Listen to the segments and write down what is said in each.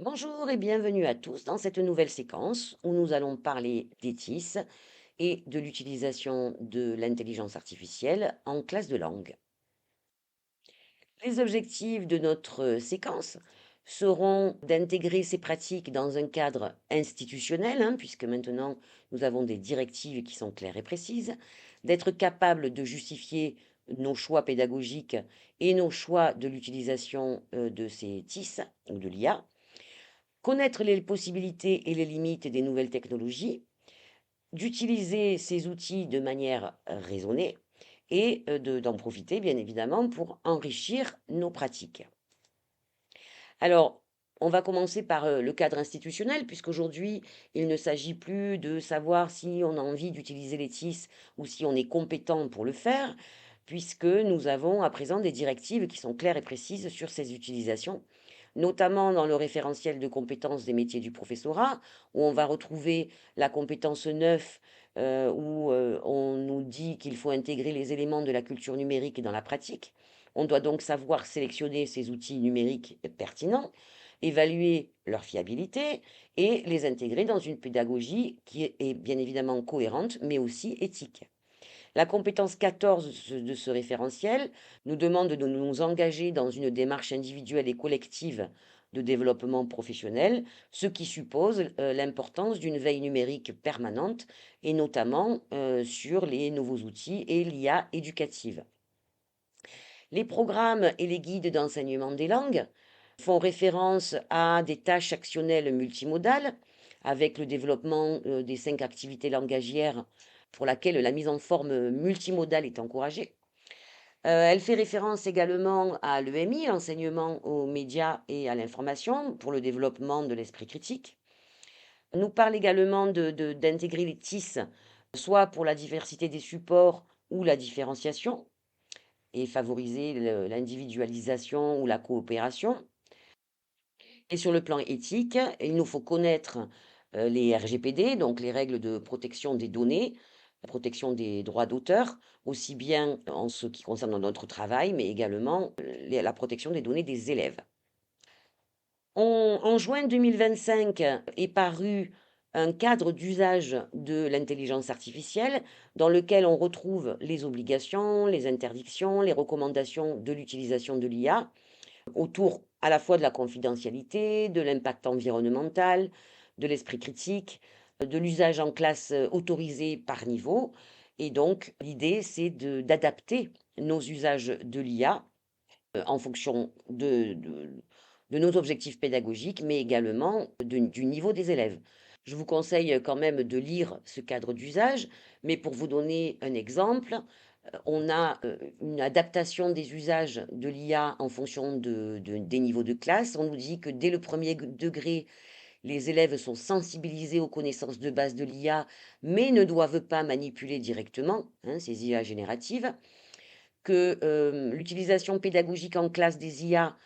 Bonjour et bienvenue à tous dans cette nouvelle séquence où nous allons parler des TIS et de l'utilisation de l'intelligence artificielle en classe de langue. Les objectifs de notre séquence seront d'intégrer ces pratiques dans un cadre institutionnel, puisque maintenant nous avons des directives qui sont claires et précises, d'être capable de justifier nos choix pédagogiques et nos choix de l'utilisation de ces TIS ou de l'IA, connaître les possibilités et les limites des nouvelles technologies, d'utiliser ces outils de manière raisonnée et d'en profiter bien évidemment pour enrichir nos pratiques. Alors, on va commencer par le cadre institutionnel, puisqu'aujourd'hui, il ne s'agit plus de savoir si on a envie d'utiliser les TIS ou si on est compétent pour le faire, puisque nous avons à présent des directives qui sont claires et précises sur ces utilisations, notamment dans le référentiel de compétences des métiers du professorat, où on va retrouver la compétence 9, où on nous dit qu'il faut intégrer les éléments de la culture numérique dans la pratique. On doit donc savoir sélectionner ces outils numériques pertinents, évaluer leur fiabilité et les intégrer dans une pédagogie qui est bien évidemment cohérente, mais aussi éthique. La compétence 14 de ce référentiel nous demande de nous engager dans une démarche individuelle et collective de développement professionnel, ce qui suppose l'importance d'une veille numérique permanente et notamment sur les nouveaux outils et l'IA éducative. Les programmes et les guides d'enseignement des langues font référence à des tâches actionnelles multimodales avec le développement des 5 activités langagières pour laquelle la mise en forme multimodale est encouragée. Elle fait référence également à l'EMI, l'enseignement aux médias et à l'information, pour le développement de l'esprit critique. Elle nous parle également d'intégrer les TIS, soit pour la diversité des supports ou la différenciation, et favoriser l'individualisation ou la coopération. Et sur le plan éthique, il nous faut connaître les RGPD, donc les règles de protection des données, la protection des droits d'auteur, aussi bien en ce qui concerne notre travail, mais également la protection des données des élèves. En juin 2025 est paru un cadre d'usage de l'intelligence artificielle dans lequel on retrouve les obligations, les interdictions, les recommandations de l'utilisation de l'IA autour à la fois de la confidentialité, de l'impact environnemental, de l'esprit critique, de l'usage en classe autorisé par niveau. Et donc, l'idée, c'est d'adapter nos usages de l'IA en fonction de nos objectifs pédagogiques, mais également du niveau des élèves. Je vous conseille quand même de lire ce cadre d'usage, mais pour vous donner un exemple, on a une adaptation des usages de l'IA en fonction des niveaux de classe. On nous dit que dès le premier degré, les élèves sont sensibilisés aux connaissances de base de l'IA, mais ne doivent pas manipuler directement ces IA génératives, que l'utilisation pédagogique en classe des IA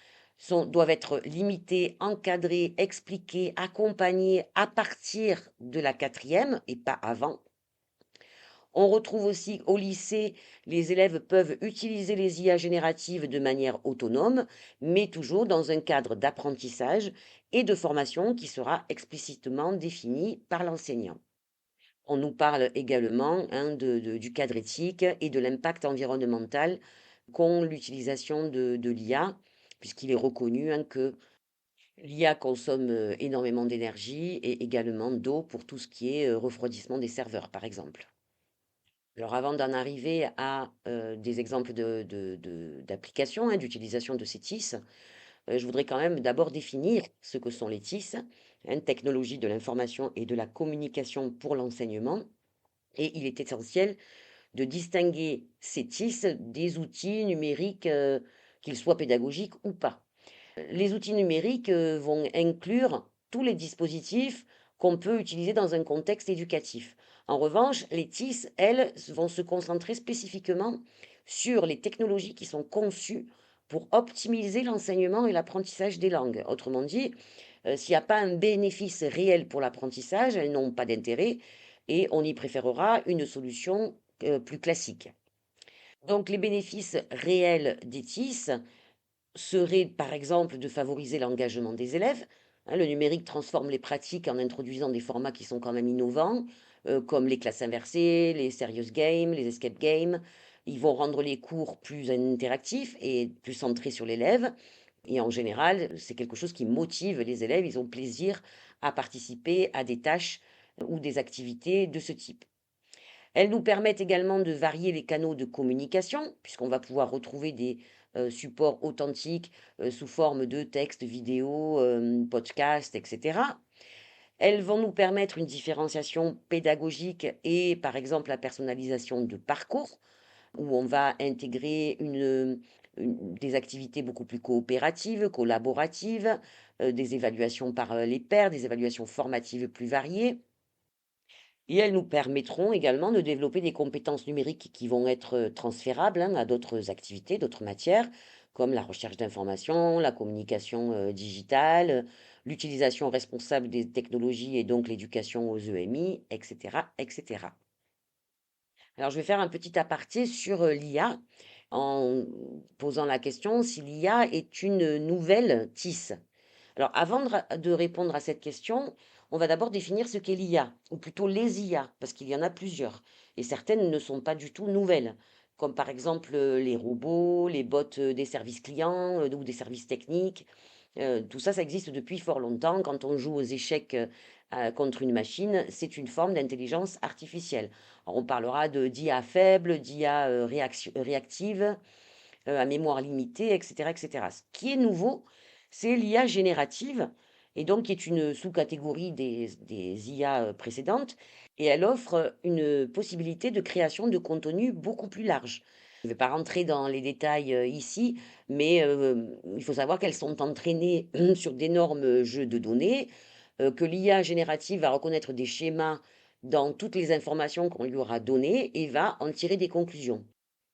doivent être limitées, encadrées, expliquées, accompagnées à partir de la quatrième et pas avant. On retrouve aussi au lycée, les élèves peuvent utiliser les IA génératives de manière autonome, mais toujours dans un cadre d'apprentissage et de formation qui sera explicitement défini par l'enseignant. On nous parle également du cadre éthique et de l'impact environnemental qu'ont l'utilisation de l'IA, puisqu'il est reconnu que l'IA consomme énormément d'énergie et également d'eau pour tout ce qui est refroidissement des serveurs, par exemple. Alors avant d'en arriver à des exemples d'applications, d'utilisation de ces TIS, je voudrais quand même d'abord définir ce que sont les TIS, technologie de l'information et de la communication pour l'enseignement. Et il est essentiel de distinguer ces TIS des outils numériques, qu'ils soient pédagogiques ou pas. Les outils numériques vont inclure tous les dispositifs qu'on peut utiliser dans un contexte éducatif. En revanche, les TIS, elles, vont se concentrer spécifiquement sur les technologies qui sont conçues pour optimiser l'enseignement et l'apprentissage des langues. Autrement dit, s'il n'y a pas un bénéfice réel pour l'apprentissage, elles n'ont pas d'intérêt et on y préférera une solution plus classique. Donc les bénéfices réels des TIS serait par exemple de favoriser l'engagement des élèves, Hein, le numérique transforme les pratiques en introduisant des formats qui sont quand même innovants, comme les classes inversées, les serious games, les escape games. Ils vont rendre les cours plus interactifs et plus centrés sur l'élève. Et en général, c'est quelque chose qui motive les élèves. Ils ont plaisir à participer à des tâches ou des activités de ce type. Elles nous permettent également de varier les canaux de communication, puisqu'on va pouvoir retrouver des supports authentiques sous forme de textes, vidéos, podcasts, etc. Elles vont nous permettre une différenciation pédagogique et par exemple la personnalisation de parcours, où on va intégrer des activités beaucoup plus coopératives, collaboratives, des évaluations par les pairs, des évaluations formatives plus variées. Et elles nous permettront également de développer des compétences numériques qui vont être transférables hein, à d'autres activités, d'autres matières, comme la recherche d'informations, la communication digitale, l'utilisation responsable des technologies et donc l'éducation aux EMI, etc., etc. Alors, je vais faire un petit aparté sur l'IA en posant la question si l'IA est une nouvelle TIS. Alors, avant de répondre à cette question, on va d'abord définir ce qu'est l'IA, ou plutôt les IA, parce qu'il y en a plusieurs. Et certaines ne sont pas du tout nouvelles, comme par exemple les robots, les bots des services clients ou des services techniques. Tout ça, ça existe depuis fort longtemps. Quand on joue aux échecs contre une machine, c'est une forme d'intelligence artificielle. Alors, on parlera de d'IA faible, d'IA réactive, à mémoire limitée, etc., etc. Ce qui est nouveau, c'est l'IA générative, et donc qui est une sous-catégorie des IA précédentes, et elle offre une possibilité de création de contenu beaucoup plus large. Je ne vais pas rentrer dans les détails ici, mais il faut savoir qu'elles sont entraînées sur d'énormes jeux de données, que l'IA générative va reconnaître des schémas dans toutes les informations qu'on lui aura données et va en tirer des conclusions.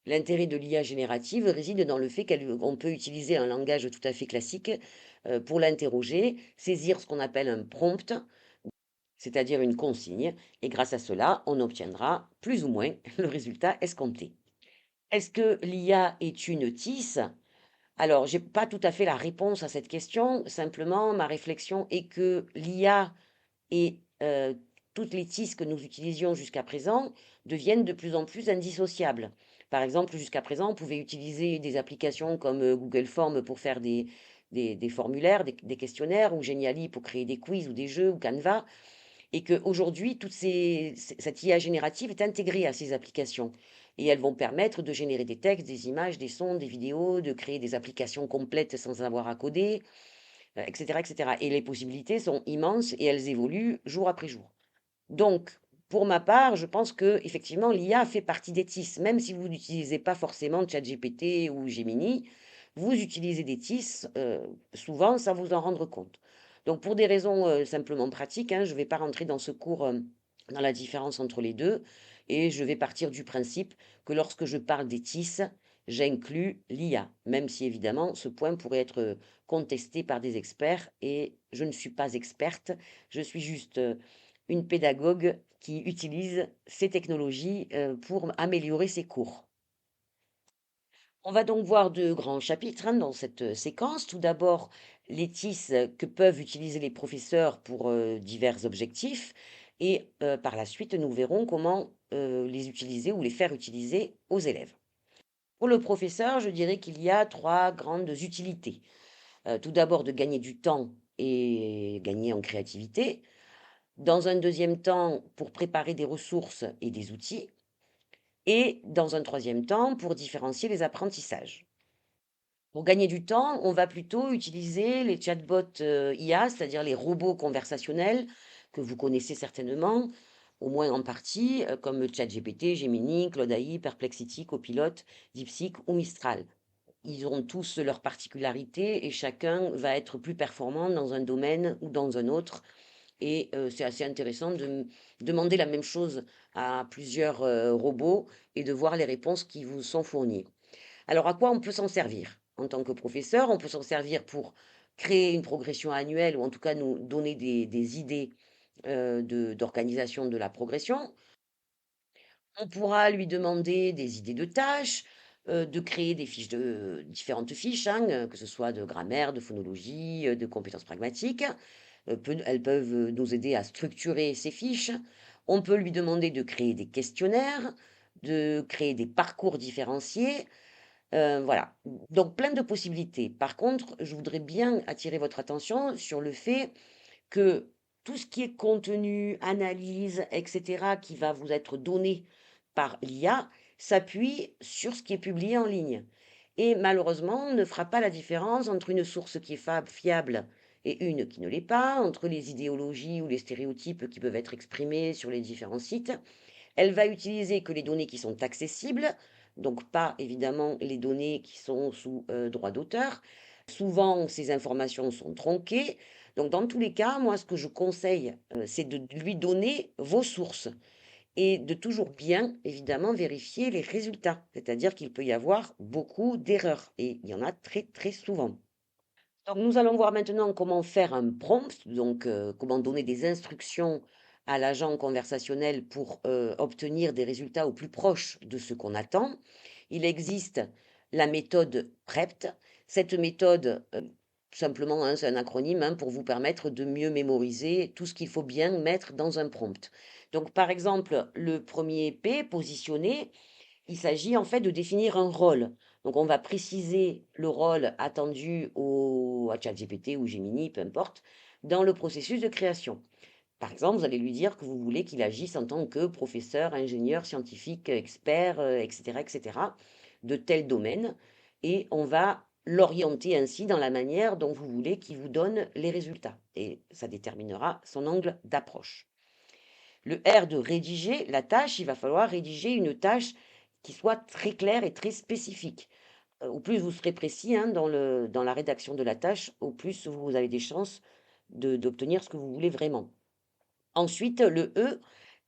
L'intérêt de l'IA générative réside dans le fait qu'on peut utiliser un langage tout à fait classique pour l'interroger, saisir ce qu'on appelle un prompt, c'est-à-dire une consigne, et grâce à cela, on obtiendra plus ou moins le résultat escompté. Est-ce que l'IA est une TIS? Alors, je n'ai pas tout à fait la réponse à cette question, simplement ma réflexion est que l'IA et toutes les TIS que nous utilisions jusqu'à présent deviennent de plus en plus indissociables. Par exemple, jusqu'à présent, on pouvait utiliser des applications comme Google Forms pour faire des formulaires, des questionnaires, ou Geniali pour créer des quiz ou des jeux, ou Canva, et qu'aujourd'hui, cette IA générative est intégrée à ces applications. Et elles vont permettre de générer des textes, des images, des sons, des vidéos, de créer des applications complètes sans avoir à coder, etc., etc. Et les possibilités sont immenses et elles évoluent jour après jour. Donc, pour ma part, je pense que effectivement l'IA fait partie des TIS. Même si vous n'utilisez pas forcément ChatGPT ou Gemini, vous utilisez des TIS souvent sans vous en rendre compte. Donc, pour des raisons simplement pratiques, hein, je ne vais pas rentrer dans ce cours dans la différence entre les deux, et je vais partir du principe que lorsque je parle des TIS, j'inclus l'IA, même si évidemment ce point pourrait être contesté par des experts, et je ne suis pas experte, je suis juste une pédagogue qui utilise ces technologies pour améliorer ses cours. On va donc voir deux grands chapitres hein, dans cette séquence. Tout d'abord, les TIS que peuvent utiliser les professeurs pour divers objectifs. Et par la suite, nous verrons comment les utiliser ou les faire utiliser aux élèves. Pour le professeur, je dirais qu'il y a trois grandes utilités. Tout d'abord, de gagner du temps et gagner en créativité. Dans un deuxième temps, pour préparer des ressources et des outils. Et dans un troisième temps, pour différencier les apprentissages. Pour gagner du temps, on va plutôt utiliser les chatbots IA, c'est-à-dire les robots conversationnels que vous connaissez certainement, au moins en partie, comme ChatGPT, Gemini, Claude AI, Perplexity, Copilot, DeepSeek ou Mistral. Ils ont tous leurs particularités et chacun va être plus performant dans un domaine ou dans un autre. Et c'est assez intéressant de demander la même chose à plusieurs robots et de voir les réponses qui vous sont fournies. Alors, à quoi on peut s'en servir? En tant que professeur, on peut s'en servir pour créer une progression annuelle ou en tout cas nous donner des idées d'organisation de la progression. On pourra lui demander des idées de tâches, de créer des fiches différentes fiches, hein, que ce soit de grammaire, de phonologie, de compétences pragmatiques. Elles peuvent nous aider à structurer ces fiches. On peut lui demander de créer des questionnaires, de créer des parcours différenciés. Voilà, donc plein de possibilités. Par contre, je voudrais bien attirer votre attention sur le fait que tout ce qui est contenu, analyse, et cetera, qui va vous être donné par l'IA, s'appuie sur ce qui est publié en ligne et malheureusement ne fera pas la différence entre une source qui est fiable et une qui ne l'est pas, entre les idéologies ou les stéréotypes qui peuvent être exprimés sur les différents sites. Elle va utiliser que les données qui sont accessibles, donc pas évidemment les données qui sont sous droit d'auteur. Souvent, ces informations sont tronquées. Donc, dans tous les cas, moi, ce que je conseille, c'est de lui donner vos sources et de toujours bien, évidemment, vérifier les résultats. C'est-à-dire qu'il peut y avoir beaucoup d'erreurs et il y en a très, très souvent. Donc, nous allons voir maintenant comment faire un prompt, donc comment donner des instructions à l'agent conversationnel pour obtenir des résultats au plus proche de ce qu'on attend. Il existe la méthode PREPT. Cette méthode, tout simplement, hein, c'est un acronyme hein, pour vous permettre de mieux mémoriser tout ce qu'il faut bien mettre dans un prompt. Donc, par exemple, le premier P, positionner, il s'agit en fait de définir un rôle. Donc on va préciser le rôle attendu à ChatGPT ou Gemini, peu importe, dans le processus de création. Par exemple, vous allez lui dire que vous voulez qu'il agisse en tant que professeur, ingénieur, scientifique, expert, etc., etc., de tel domaine, et on va l'orienter ainsi dans la manière dont vous voulez qu'il vous donne les résultats. Et ça déterminera son angle d'approche. Le R de rédiger, la tâche, il va falloir rédiger une tâche qui soit très claire et très spécifique. Au plus vous serez précis hein, dans la rédaction de la tâche, au plus vous avez des chances d'obtenir ce que vous voulez vraiment. Ensuite, le E,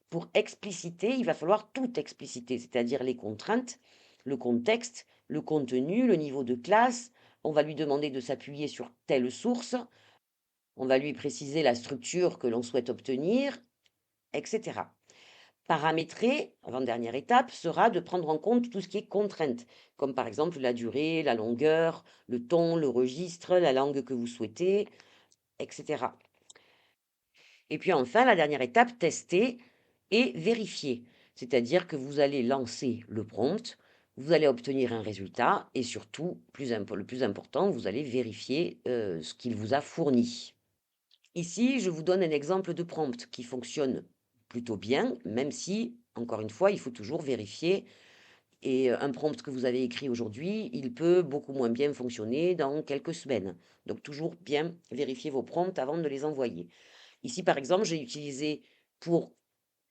pour expliciter, il va falloir tout expliciter, c'est-à-dire les contraintes, le contexte, le contenu, le niveau de classe. On va lui demander de s'appuyer sur telle source. On va lui préciser la structure que l'on souhaite obtenir, etc. Paramétrer, avant-dernière étape, sera de prendre en compte tout ce qui est contrainte, comme par exemple la durée, la longueur, le ton, le registre, la langue que vous souhaitez, etc. Et puis enfin, la dernière étape, tester et vérifier. C'est-à-dire que vous allez lancer le prompt, vous allez obtenir un résultat et surtout, le plus important, vous allez vérifier ce qu'il vous a fourni. Ici, je vous donne un exemple de prompt qui fonctionne plutôt bien, même si, encore une fois, il faut toujours vérifier. Et un prompt que vous avez écrit aujourd'hui, il peut beaucoup moins bien fonctionner dans quelques semaines. Donc, toujours bien vérifier vos prompts avant de les envoyer. Ici, par exemple, j'ai utilisé pour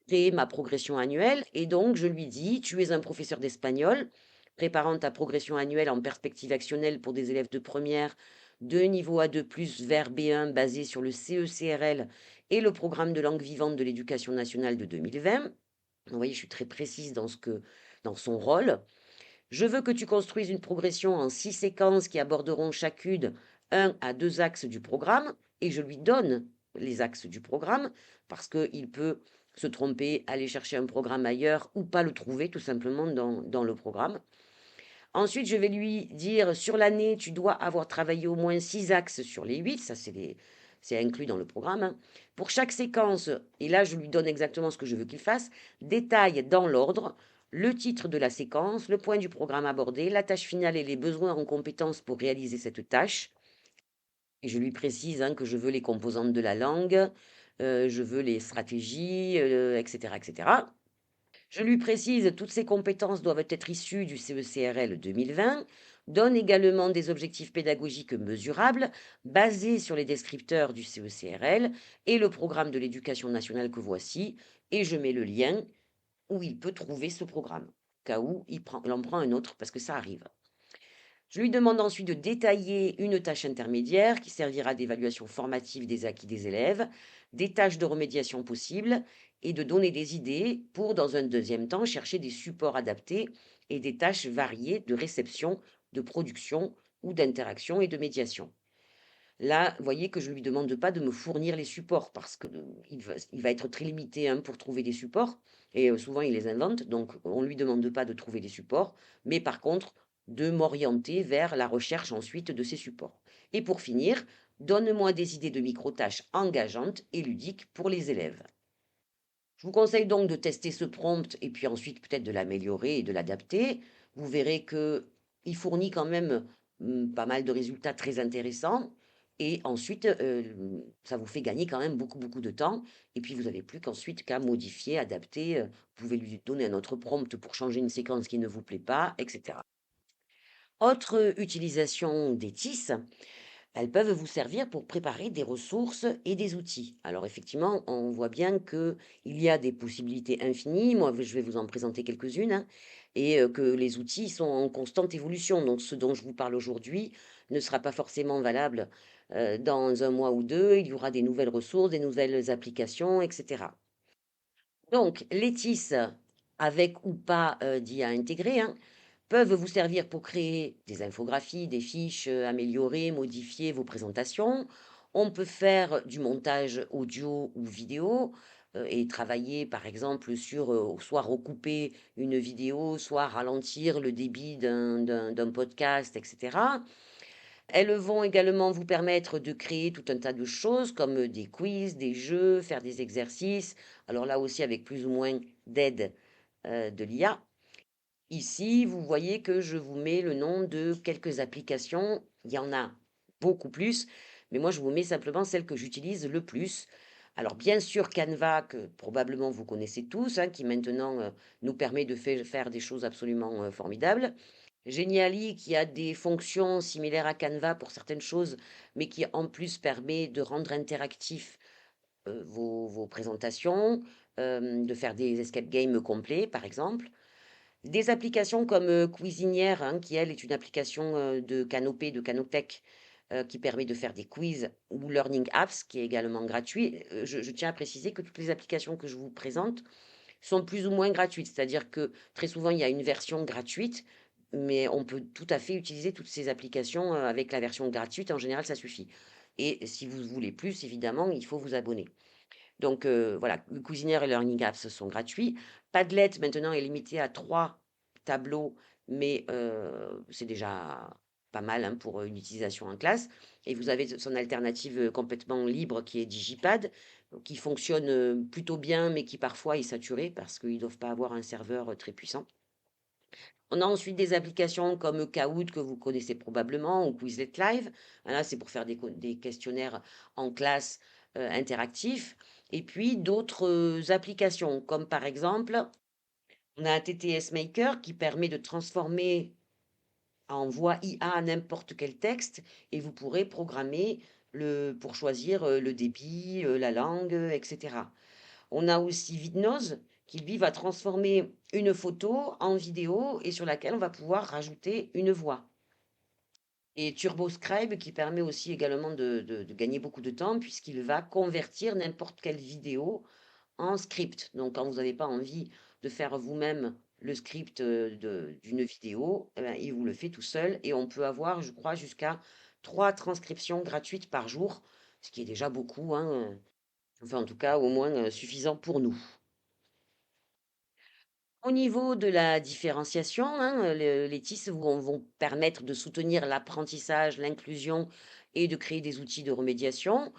créer ma progression annuelle et donc je lui dis, tu es un professeur d'espagnol, préparant ta progression annuelle en perspective actionnelle pour des élèves de première de niveau A2+, vers B1 basé sur le CECRL et le programme de langue vivante de l'éducation nationale de 2020. Vous voyez, je suis très précise dans son rôle. Je veux que tu construises une progression en 6 séquences qui aborderont chacune un à deux axes du programme et je lui donne les axes du programme parce qu'il peut se tromper, aller chercher un programme ailleurs ou pas le trouver tout simplement dans le programme. Ensuite, je vais lui dire sur l'année, tu dois avoir travaillé au moins 6 axes sur les 8, ça c'est inclus dans le programme, hein. Pour chaque séquence, et là je lui donne exactement ce que je veux qu'il fasse, détaille dans l'ordre le titre de la séquence, le point du programme abordé, la tâche finale et les besoins en compétences pour réaliser cette tâche. Et je lui précise hein, que je veux les composantes de la langue, je veux les stratégies, etc., etc. Je lui précise, toutes ces compétences doivent être issues du CECRL 2020, donne également des objectifs pédagogiques mesurables basés sur les descripteurs du CECRL et le programme de l'éducation nationale que voici, et je mets le lien où il peut trouver ce programme, au cas où il en prend un autre, parce que ça arrive. Je lui demande ensuite de détailler une tâche intermédiaire qui servira d'évaluation formative des acquis des élèves, des tâches de remédiation possibles et de donner des idées pour, dans un deuxième temps, chercher des supports adaptés et des tâches variées de réception, de production ou d'interaction et de médiation. Là, vous voyez que je ne lui demande pas de me fournir les supports parce que, il va être très limité, hein, pour trouver des supports et souvent il les invente, donc on ne lui demande pas de trouver des supports, mais par contre de m'orienter vers la recherche ensuite de ces supports. Et pour finir, donne-moi des idées de micro-tâches engageantes et ludiques pour les élèves. Je vous conseille donc de tester ce prompt et puis ensuite peut-être de l'améliorer et de l'adapter. Vous verrez que il fournit quand même pas mal de résultats très intéressants. Et ensuite, ça vous fait gagner quand même beaucoup, beaucoup de temps. Et puis, vous n'avez plus qu'ensuite qu'à modifier, adapter. Vous pouvez lui donner un autre prompt pour changer une séquence qui ne vous plaît pas, etc. Autre utilisation des TIS, elles peuvent vous servir pour préparer des ressources et des outils. Alors effectivement, on voit bien qu'il y a des possibilités infinies. Moi, je vais vous en présenter quelques-unes, hein, et que les outils sont en constante évolution. Donc ce dont je vous parle aujourd'hui ne sera pas forcément valable dans un mois ou deux. Il y aura des nouvelles ressources, des nouvelles applications, etc. Donc les TIS, avec ou pas d'IA intégrée, hein, peuvent vous servir pour créer des infographies, des fiches, améliorer, modifier vos présentations. On peut faire du montage audio ou vidéo, et travailler par exemple sur, soit recouper une vidéo, soit ralentir le débit d'un podcast et cetera. Elles vont également vous permettre de créer tout un tas de choses comme, des quiz, des jeux, faire des exercices. Alors là aussi avec plus ou moins d'aide, de l'IA. Ici, vous voyez que je vous mets le nom de quelques applications. Il y en a beaucoup plus, mais moi, je vous mets simplement celles que j'utilise le plus. Alors, bien sûr, Canva, que probablement vous connaissez tous, hein, qui maintenant nous permet de faire des choses absolument formidables. Geniali, qui a des fonctions similaires à Canva pour certaines choses, mais qui en plus permet de rendre interactif vos présentations, de faire des escape games complets, par exemple. Des applications comme, Cuisinière, hein, qui elle est une application, de Canopé, de Canoptech, qui permet de faire des quiz ou Learning Apps qui est également gratuit. Je tiens à préciser que toutes les applications que je vous présente sont plus ou moins gratuites. C'est-à-dire que très souvent, il y a une version gratuite, mais on peut tout à fait utiliser toutes ces applications, avec la version gratuite. En général, ça suffit et si vous voulez plus, évidemment, il faut vous abonner. Donc voilà, le Cuisinière et Learning Apps sont gratuits. Padlet maintenant est limité à 3 tableaux, mais c'est déjà pas mal, hein, pour une utilisation en classe. Et vous avez son alternative complètement libre qui est Digipad, qui fonctionne plutôt bien, mais qui parfois est saturé parce qu'ils ne doivent pas avoir un serveur très puissant. On a ensuite des applications comme Kahoot que vous connaissez probablement ou Quizlet Live. Là, c'est pour faire des questionnaires en classe interactifs. Et puis d'autres applications comme par exemple, on a un TTS Maker qui permet de transformer en voix IA n'importe quel texte et vous pourrez programmer pour choisir le débit, la langue, etc. On a aussi Vidnose qui, lui, va transformer une photo en vidéo et sur laquelle on va pouvoir rajouter une voix. Et TurboScribe qui permet aussi également de gagner beaucoup de temps puisqu'il va convertir n'importe quelle vidéo en script. Donc, quand vous n'avez pas envie de faire vous-même le script d'une vidéo, eh ben, il vous le fait tout seul et on peut avoir, je crois, jusqu'à 3 transcriptions gratuites par jour, ce qui est déjà beaucoup, hein, enfin, en tout cas, au moins suffisant pour nous. Au niveau de la différenciation, hein, les TIS vont permettre de soutenir l'apprentissage, l'inclusion et de créer des outils de remédiation.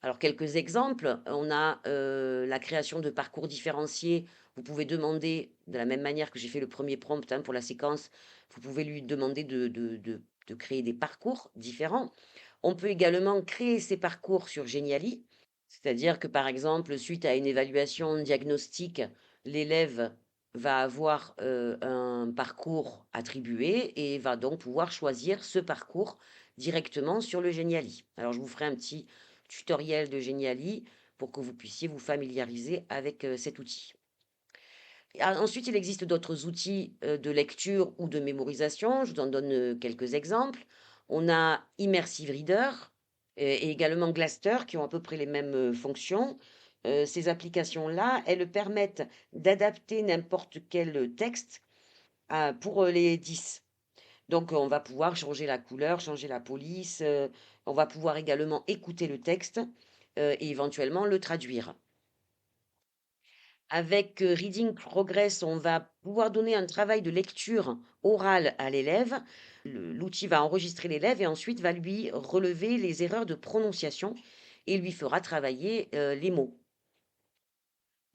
Alors, quelques exemples, on a la création de parcours différenciés. Vous pouvez demander, de la même manière que j'ai fait le premier prompt, hein, pour la séquence, vous pouvez lui demander de créer des parcours différents. On peut également créer ces parcours sur Geniali, c'est-à-dire que par exemple, suite à une évaluation diagnostique, l'élève va avoir un parcours attribué et va donc pouvoir choisir ce parcours directement sur le Geniali. Alors je vous ferai un petit tutoriel de Geniali pour que vous puissiez vous familiariser avec cet outil. Ensuite, il existe d'autres outils de lecture ou de mémorisation. Je vous en donne quelques exemples. On a Immersive Reader et également Glaster qui ont à peu près les mêmes fonctions. Ces applications-là, elles permettent d'adapter n'importe quel texte pour les 10. Donc, on va pouvoir changer la couleur, changer la police. On va pouvoir également écouter le texte et éventuellement le traduire. Avec Reading Progress, on va pouvoir donner un travail de lecture orale à l'élève. L'outil va enregistrer l'élève et ensuite va lui relever les erreurs de prononciation et lui fera travailler les mots.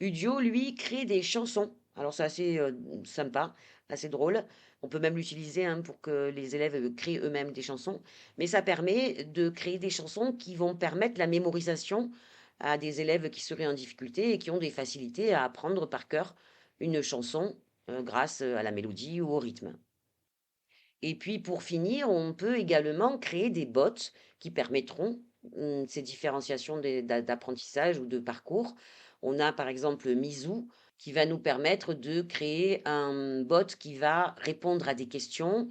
Udio, lui, crée des chansons. Alors c'est assez sympa, assez drôle. On peut même l'utiliser hein, pour que les élèves créent eux-mêmes des chansons. Mais ça permet de créer des chansons qui vont permettre la mémorisation à des élèves qui seraient en difficulté et qui ont des facilités à apprendre par cœur une chanson grâce à la mélodie ou au rythme. Et puis pour finir, on peut également créer des bots qui permettront ces différenciations d'apprentissage ou de parcours. On a par exemple Mizu qui va nous permettre de créer un bot qui va répondre à des questions,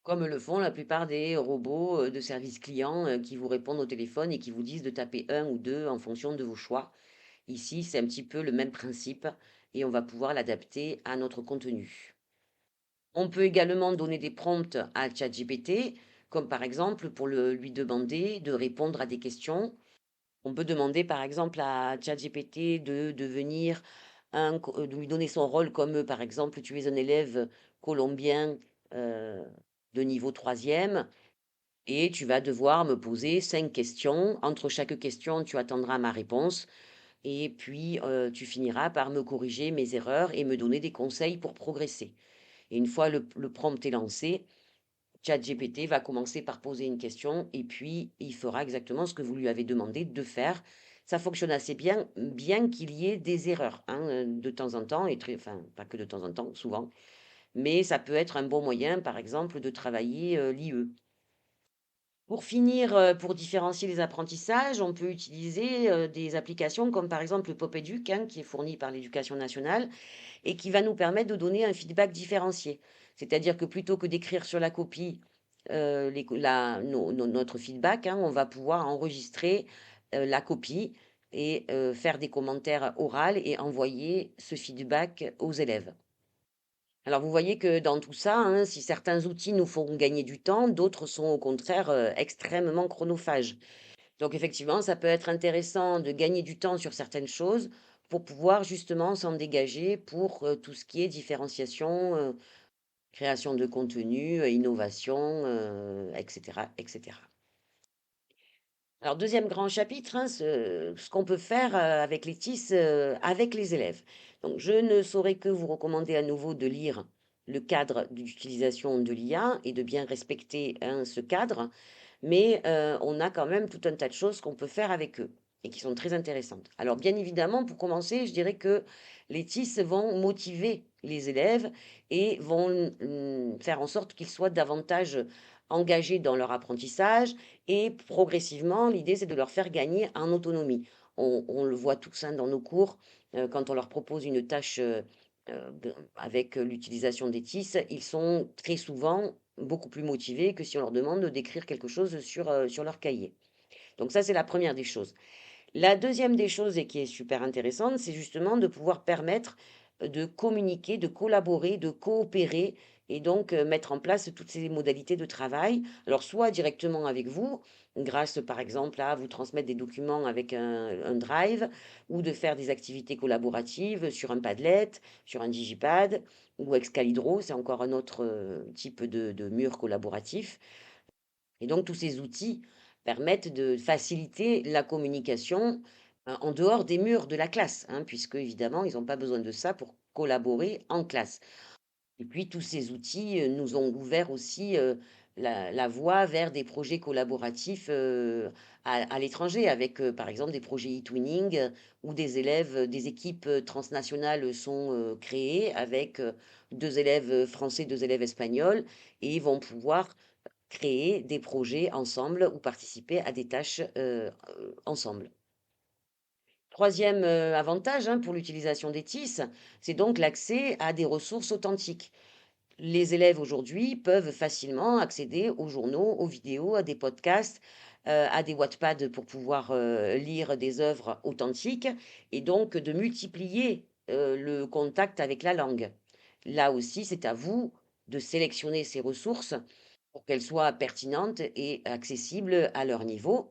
comme le font la plupart des robots de service client qui vous répondent au téléphone et qui vous disent de taper un ou deux en fonction de vos choix. Ici, c'est un petit peu le même principe et on va pouvoir l'adapter à notre contenu. On peut également donner des prompts à ChatGPT, comme par exemple pour lui demander de répondre à des questions. On peut demander par exemple à ChatGPT de devenir de lui donner son rôle comme par exemple tu es un élève colombien euh, de niveau troisième et tu vas devoir me poser 5 questions. Entre chaque question, tu attendras ma réponse et puis tu finiras par me corriger mes erreurs et me donner des conseils pour progresser. Et une fois le prompt est lancé, ChatGPT va commencer par poser une question et puis il fera exactement ce que vous lui avez demandé de faire. Ça fonctionne assez bien, bien qu'il y ait des erreurs hein, de temps en temps, et enfin pas que de temps en temps, souvent, mais ça peut être un bon moyen, par exemple, de travailler l'IE. Pour finir, pour différencier les apprentissages, on peut utiliser des applications comme par exemple Popeduc, hein, qui est fourni par l'Éducation nationale, et qui va nous permettre de donner un feedback différencié. C'est-à-dire que plutôt que d'écrire sur la copie notre feedback, hein, on va pouvoir enregistrer la copie et faire des commentaires oraux et envoyer ce feedback aux élèves. Alors vous voyez que dans tout ça, hein, si certains outils nous font gagner du temps, d'autres sont au contraire extrêmement chronophages. Donc effectivement, ça peut être intéressant de gagner du temps sur certaines choses pour pouvoir justement s'en dégager pour tout ce qui est différenciation, création de contenu, innovation, etc., etc. Alors deuxième grand chapitre, hein, ce qu'on peut faire avec les TIS, avec les élèves. Donc je ne saurais que vous recommander à nouveau de lire le cadre d'utilisation de l'IA et de bien respecter hein, ce cadre. Mais on a quand même tout un tas de choses qu'on peut faire avec eux et qui sont très intéressantes. Alors bien évidemment, pour commencer, je dirais que les TIS vont motiver les élèves et vont faire en sorte qu'ils soient davantage engagés dans leur apprentissage et progressivement, l'idée c'est de leur faire gagner en autonomie. On le voit tous hein, dans nos cours, quand on leur propose une tâche avec l'utilisation des TIS, ils sont très souvent beaucoup plus motivés que si on leur demande d'écrire quelque chose sur leur cahier. Donc ça, c'est la première des choses. La deuxième des choses, et qui est super intéressante, c'est justement de pouvoir permettre de communiquer, de collaborer, de coopérer et donc mettre en place toutes ces modalités de travail. Alors soit directement avec vous, grâce par exemple à vous transmettre des documents avec un Drive, ou de faire des activités collaboratives sur un Padlet, sur un Digipad, ou Excalidro, c'est encore un autre type de mur collaboratif. Et donc tous ces outils permettent de faciliter la communication en dehors des murs de la classe, hein, puisque évidemment, ils n'ont pas besoin de ça pour collaborer en classe. Et puis tous ces outils nous ont ouvert aussi la voie vers des projets collaboratifs à l'étranger, avec par exemple des projets e-twinning où des élèves, des équipes transnationales sont créées avec 2 élèves français, 2 élèves espagnols, et vont pouvoir créer des projets ensemble ou participer à des tâches ensemble. Troisième avantage hein, pour l'utilisation des TIS, c'est donc l'accès à des ressources authentiques. Les élèves aujourd'hui peuvent facilement accéder aux journaux, aux vidéos, à des podcasts, à des Wattpad pour pouvoir lire des œuvres authentiques et donc de multiplier le contact avec la langue. Là aussi, c'est à vous de sélectionner ces ressources pour qu'elles soient pertinentes et accessibles à leur niveau.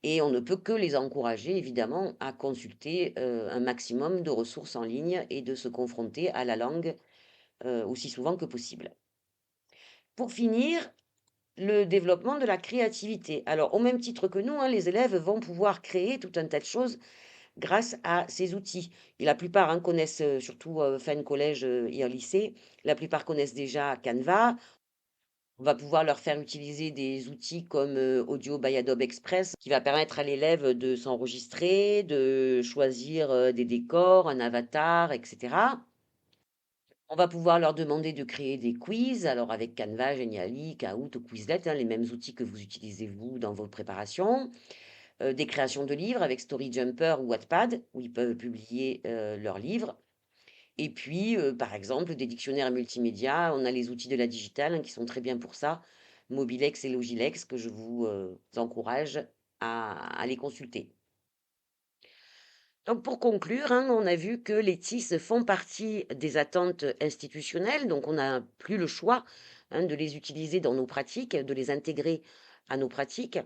Et on ne peut que les encourager évidemment à consulter, un maximum de ressources en ligne et de se confronter à la langue, aussi souvent que possible. Pour finir, le développement de la créativité. Alors au même titre que nous, hein, les élèves vont pouvoir créer tout un tas de choses grâce à ces outils. Et la plupart, hein, connaissent, surtout, fin de collège, et en lycée, la plupart connaissent déjà Canva. On va pouvoir leur faire utiliser des outils comme, Audio by Adobe Express qui va permettre à l'élève de s'enregistrer, de choisir, des décors, un avatar et cetera. On va pouvoir leur demander de créer des quiz, alors avec Canva, Geniali, Kahoot ou Quizlet, hein, les mêmes outils que vous utilisez vous dans vos préparations. Des créations de livres avec Storyjumper ou Wattpad, où ils peuvent publier, leurs livres. Et puis, par exemple, des dictionnaires multimédia, on a les outils de la digitale, hein, qui sont très bien pour ça, Mobilex et Logilex, que je vous, encourage à les consulter. Donc pour conclure, hein, on a vu que les TIS font partie des attentes institutionnelles, donc on n'a plus le choix, hein, de les utiliser dans nos pratiques, de les intégrer à nos pratiques.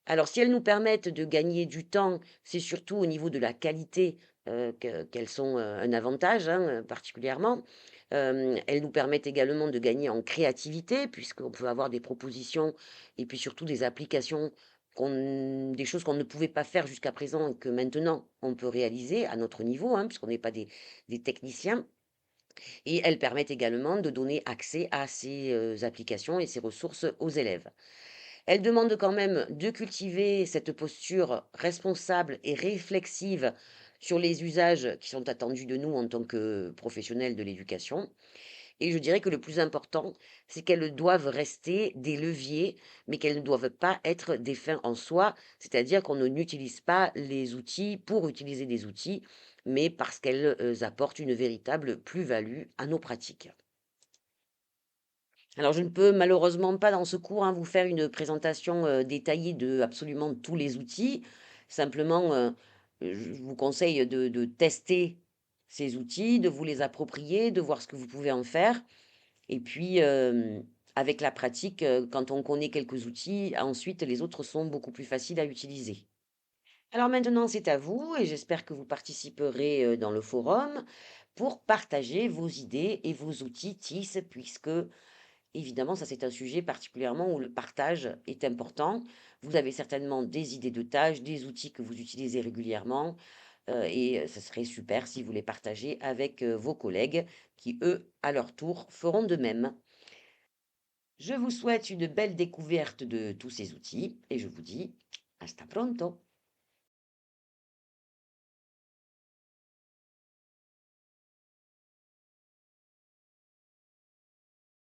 Alors si elles nous permettent de gagner du temps, c'est surtout au niveau de la qualité, qu'elles sont, un avantage, hein, particulièrement. Elles nous permettent également de gagner en créativité puisqu'on peut avoir des propositions et puis surtout des applications des choses qu'on ne pouvait pas faire jusqu'à présent et que maintenant on peut réaliser à notre niveau, hein, puisqu'on n'est pas des techniciens. Et elles permettent également de donner accès à ces, applications et ces ressources aux élèves. Elle demande quand même de cultiver cette posture responsable et réflexive sur les usages qui sont attendus de nous en tant que professionnels de l'éducation. Et je dirais que le plus important, c'est qu'elles doivent rester des leviers, mais qu'elles ne doivent pas être des fins en soi, c'est-à-dire qu'on n'utilise pas les outils pour utiliser des outils, mais parce qu'elles apportent une véritable plus-value à nos pratiques. Alors, je ne peux malheureusement pas dans ce cours, hein, vous faire une présentation, détaillée de absolument tous les outils. Simplement, je vous conseille de tester ces outils, de vous les approprier, de voir ce que vous pouvez en faire et puis, avec la pratique, quand on connaît quelques outils, ensuite les autres sont beaucoup plus faciles à utiliser. Alors maintenant, c'est à vous et j'espère que vous participerez, dans le forum pour partager vos idées et vos outils TIS puisque évidemment, ça c'est un sujet particulièrement où le partage est important. Vous avez certainement des idées de tâches, des outils que vous utilisez régulièrement, et ce serait super si vous les partagez avec, vos collègues qui, eux, à leur tour, feront de même. Je vous souhaite une belle découverte de tous ces outils et je vous dis hasta pronto.